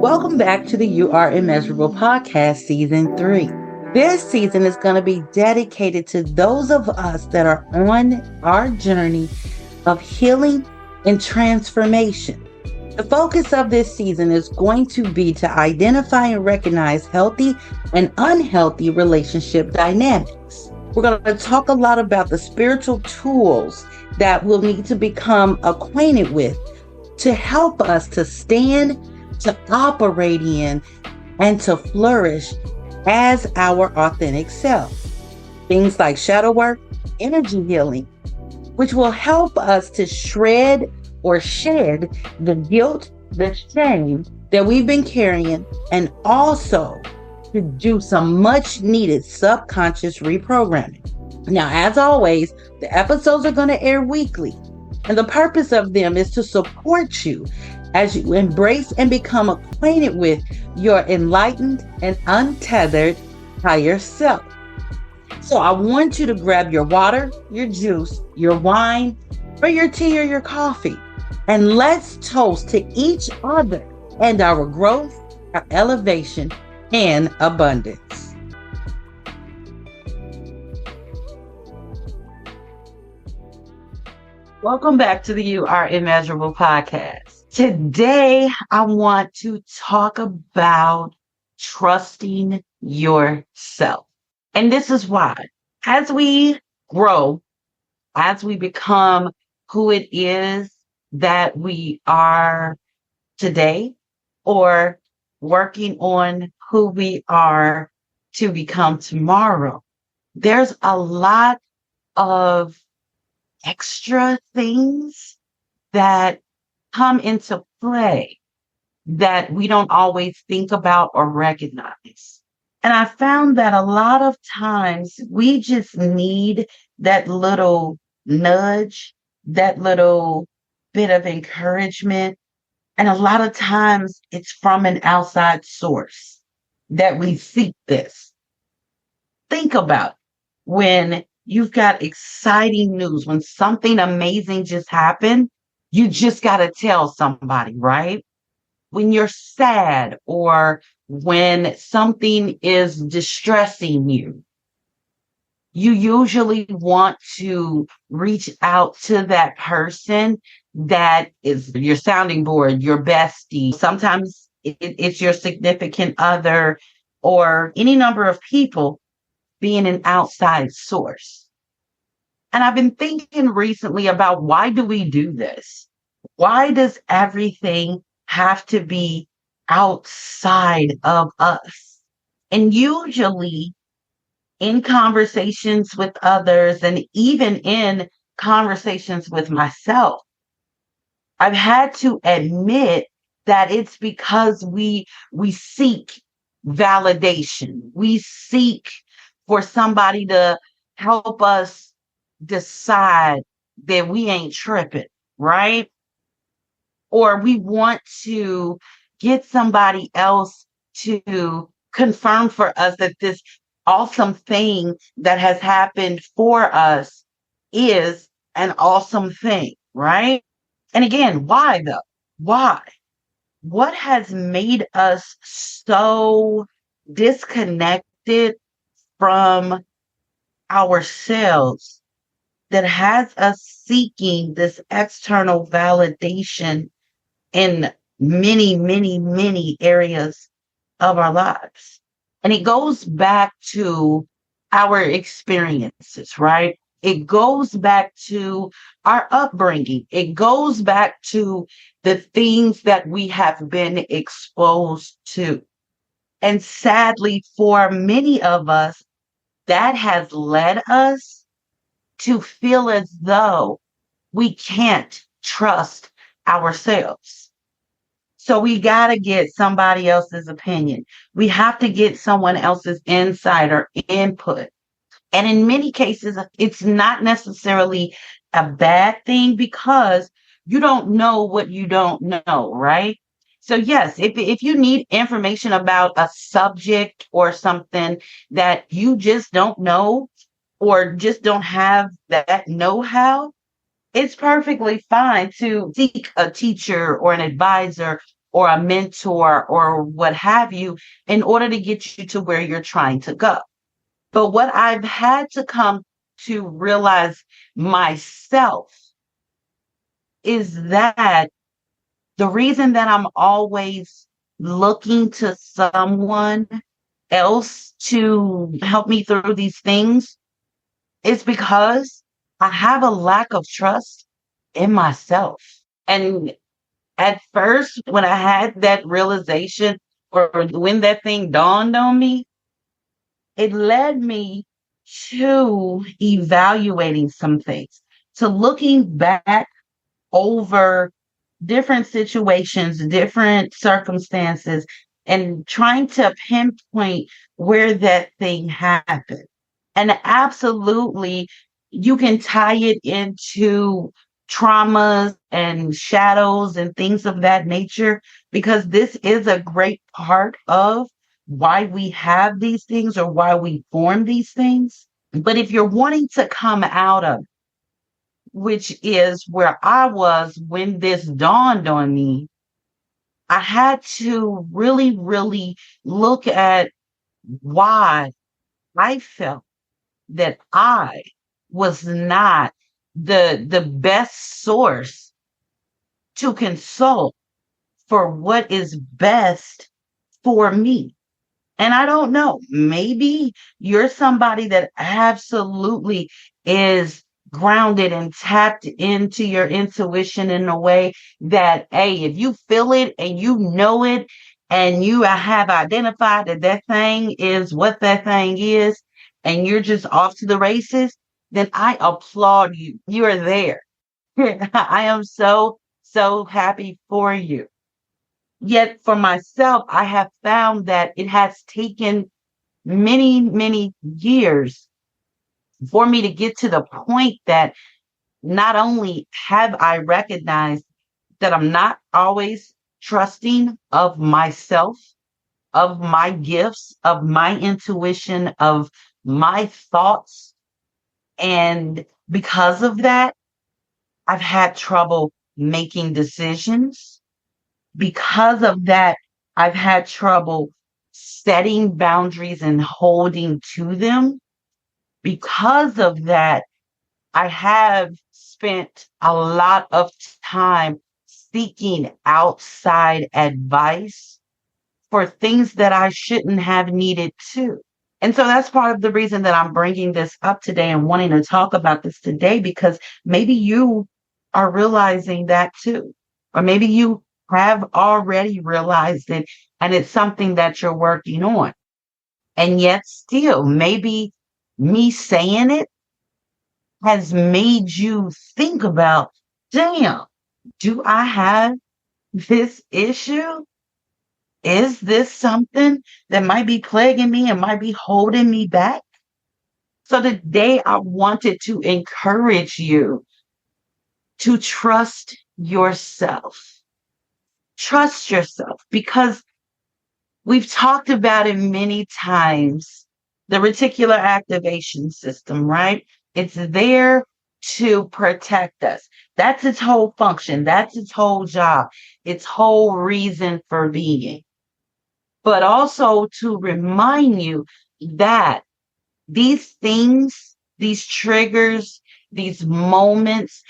Welcome back to the You Are Immeasurable podcast, season 3. This season is going to be dedicated to those of us that are on our journey of healing and transformation. The focus of this season is going to be to identify and recognize healthy and unhealthy relationship dynamics. We're going to talk a lot about the spiritual tools that we'll need to become acquainted with to help us to stand, to operate in, and to flourish as our authentic self. Things like shadow work, energy healing, which will help us to shred or shed the guilt, the shame that we've been carrying, and also to do some much needed subconscious reprogramming. Now, as always, the episodes are going to air weekly, and the purpose of them is to support you as you embrace and become acquainted with your enlightened and untethered higher self. So I want you to grab your water, your juice, your wine, or your tea or your coffee, and let's toast to each other and our growth, our elevation, and abundance. Welcome back to the You Are Immeasurable podcast. Today, I want to talk about trusting yourself. And this is why. As we grow, as we become who it is that we are today, or working on who we are to become tomorrow, there's a lot of extra things that come into play that we don't always think about or recognize. And I found that a lot of times we just need that little nudge, that little bit of encouragement. And a lot of times it's from an outside source that we seek this. Think about when you've got exciting news, when something amazing just happened, you just got to tell somebody, right? When you're sad or when something is distressing you, you usually want to reach out to that person that is your sounding board, your bestie. Sometimes it's your significant other or any number of people being an outside source. And I've been thinking recently about why do we do this? Why does everything have to be outside of us? And usually in conversations with others and even in conversations with myself, I've had to admit that it's because we seek validation. We seek for somebody to help us decide that we ain't tripping, right? Or we want to get somebody else to confirm for us that this awesome thing that has happened for us is an awesome thing, right? And again, why though? Why? What has made us so disconnected from ourselves that has us seeking this external validation in many, many, many areas of our lives? And it goes back to our experiences, right? It goes back to our upbringing. It goes back to the things that we have been exposed to. And sadly, for many of us, that has led us to feel as though we can't trust ourselves. So we got to get somebody else's opinion. We have to get someone else's insight or input. And in many cases, it's not necessarily a bad thing because you don't know what you don't know, right? So yes, if you need information about a subject or something that you just don't know or just don't have that know-how, it's perfectly fine to seek a teacher or an advisor or a mentor or what have you in order to get you to where you're trying to go. But what I've had to come to realize myself is that the reason that I'm always looking to someone else to help me through these things is because I have a lack of trust in myself. And at first, when I had that realization or when that thing dawned on me, it led me to evaluating some things, to looking back over different situations, different circumstances, and trying to pinpoint where that thing happened. And absolutely, you can tie it into traumas and shadows and things of that nature, because this is a great part of why we have these things or why we form these things. But if you're wanting to come out of, which is where I was when this dawned on me, I had to really, really look at why I felt that I was not the best source to consult for what is best for me. And I don't know, maybe you're somebody that absolutely is grounded and tapped into your intuition in a way that, hey, if you feel it and you know it and you have identified that that thing is what that thing is, and you're just off to the races, then I applaud you. You are there. I am so, so happy for you. Yet for myself, I have found that it has taken many, many years for me to get to the point that not only have I recognized that I'm not always trusting of myself, of my gifts, of my intuition, of my thoughts. And because of that, I've had trouble making decisions. Because of that, I've had trouble setting boundaries and holding to them. Because of that, I have spent a lot of time seeking outside advice for things that I shouldn't have needed to. And so that's part of the reason that I'm bringing this up today and wanting to talk about this today, because maybe you are realizing that too. Or maybe you have already realized it and it's something that you're working on. And yet still, maybe me saying it has made you think about, damn, do I have this issue? Is this something that might be plaguing me and might be holding me back? So today I wanted to encourage you to trust yourself. Trust yourself, because we've talked about it many times. The reticular activation system, right? It's there to protect us. That's its whole function. That's its whole job. Its whole reason for being. But also to remind you that these things, these triggers, these moments,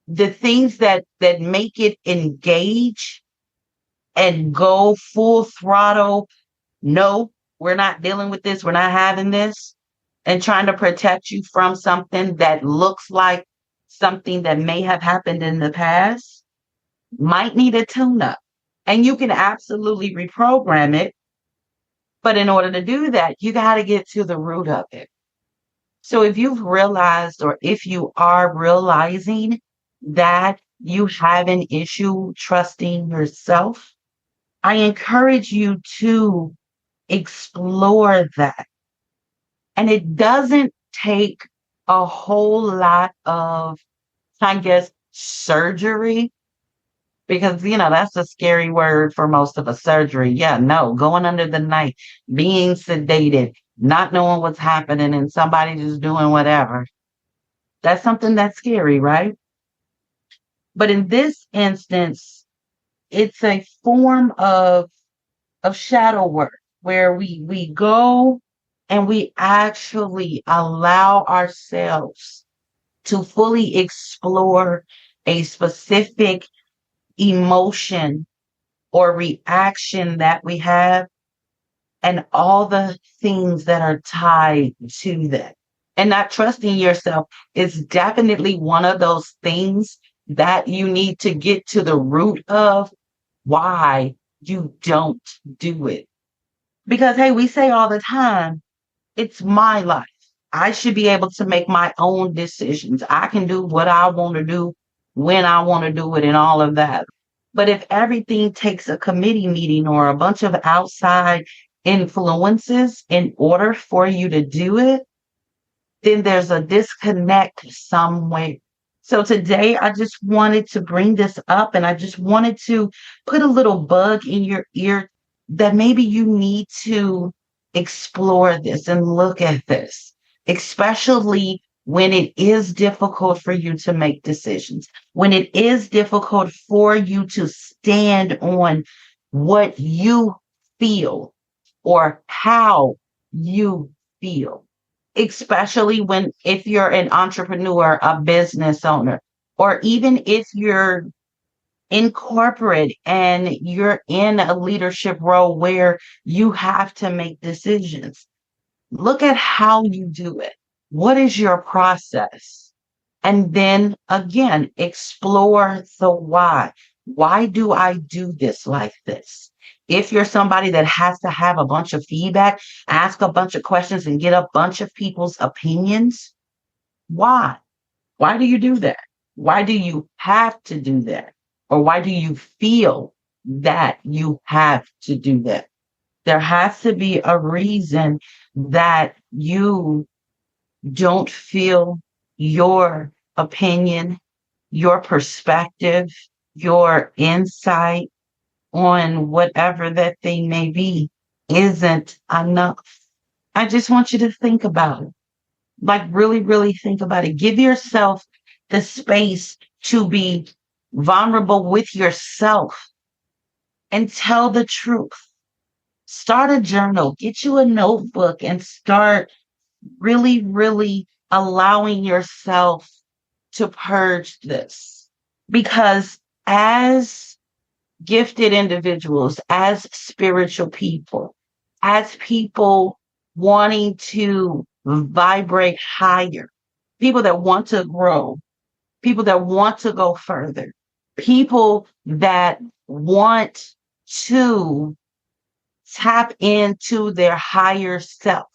the things that make it engage and go full throttle. No, we're not dealing with this. We're not having this. And trying to protect you from something that looks like something that may have happened in the past might need a tune up. And you can absolutely reprogram it. But in order to do that, you got to get to the root of it. So if you've realized, or if you are realizing that you have an issue trusting yourself, I encourage you to explore that. And it doesn't take a whole lot of, I guess, surgery, because, that's a scary word for most of us, surgery. Yeah, no, going under the knife, being sedated, not knowing what's happening, and somebody just doing whatever. That's something that's scary, right? But in this instance, it's a form of shadow work where we go and we actually allow ourselves to fully explore a specific emotion or reaction that we have and all the things that are tied to that. And not trusting yourself is definitely one of those things that you need to get to the root of why you don't do it. Because, hey, we say all the time, it's my life. I should be able to make my own decisions. I can do what I want to do when I want to do it and all of that. But if everything takes a committee meeting or a bunch of outside influences in order for you to do it, then there's a disconnect somewhere. So today I just wanted to bring this up and I just wanted to put a little bug in your ear that maybe you need to explore this and look at this, especially when it is difficult for you to make decisions, when it is difficult for you to stand on what you feel or how you feel, especially when if you're an entrepreneur, a business owner, or even if you're in corporate and you're in a leadership role where you have to make decisions. Look at how you do it. What is your process? And then again, explore the why. Why do I do this like this? If you're somebody that has to have a bunch of feedback, ask a bunch of questions and get a bunch of people's opinions, why? Why do you do that? Why do you have to do that? Or why do you feel that you have to do that? There has to be a reason that you don't feel your opinion, your perspective, your insight on whatever that thing may be isn't enough. I just want you to think about it. Like really, really think about it. Give yourself the space to be vulnerable with yourself and tell the truth. Start a journal, get you a notebook and start really, really allowing yourself to purge this. Because as gifted individuals, as spiritual people, as people wanting to vibrate higher, people that want to grow, people that want to go further, people that want to tap into their higher self.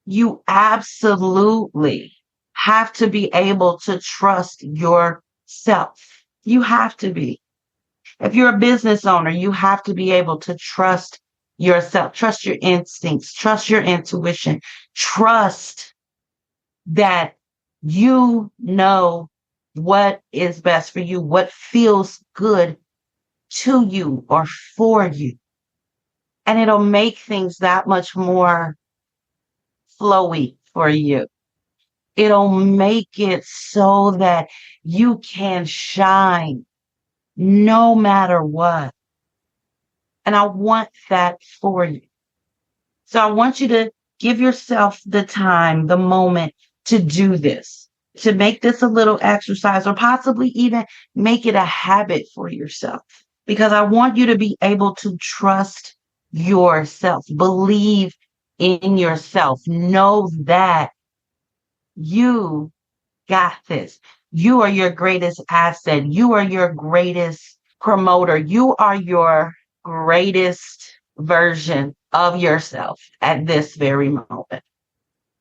You absolutely have to be able to trust yourself. You have to be. If you're a business owner, you have to be able to trust yourself, trust your instincts, trust your intuition, trust that you know what is best for you, what feels good to you or for you. And it'll make things that much more flowy for you. It'll make it so that you can shine no matter what. And I want that for you. So I want you to give yourself the time, the moment to do this, to make this a little exercise or possibly even make it a habit for yourself. Because I want you to be able to trust yourself, believe in yourself, know that you got this. You are your greatest asset. You are your greatest promoter. You are your greatest version of yourself at this very moment.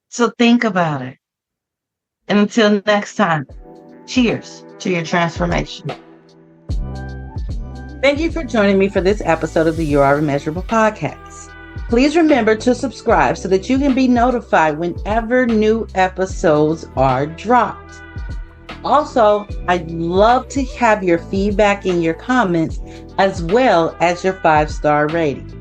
So think about it. And until next time, cheers to your transformation. Thank you for joining me for this episode of the You Are Immeasurable podcast. Please remember to subscribe so that you can be notified whenever new episodes are dropped. Also, I'd love to have your feedback and your comments as well as your 5-star rating.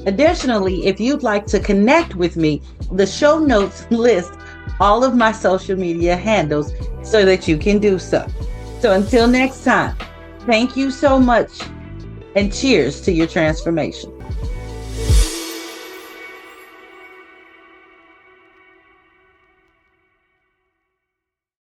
Additionally, if you'd like to connect with me, the show notes list all of my social media handles so that you can do so. So until next time, thank you so much And cheers to your transformation.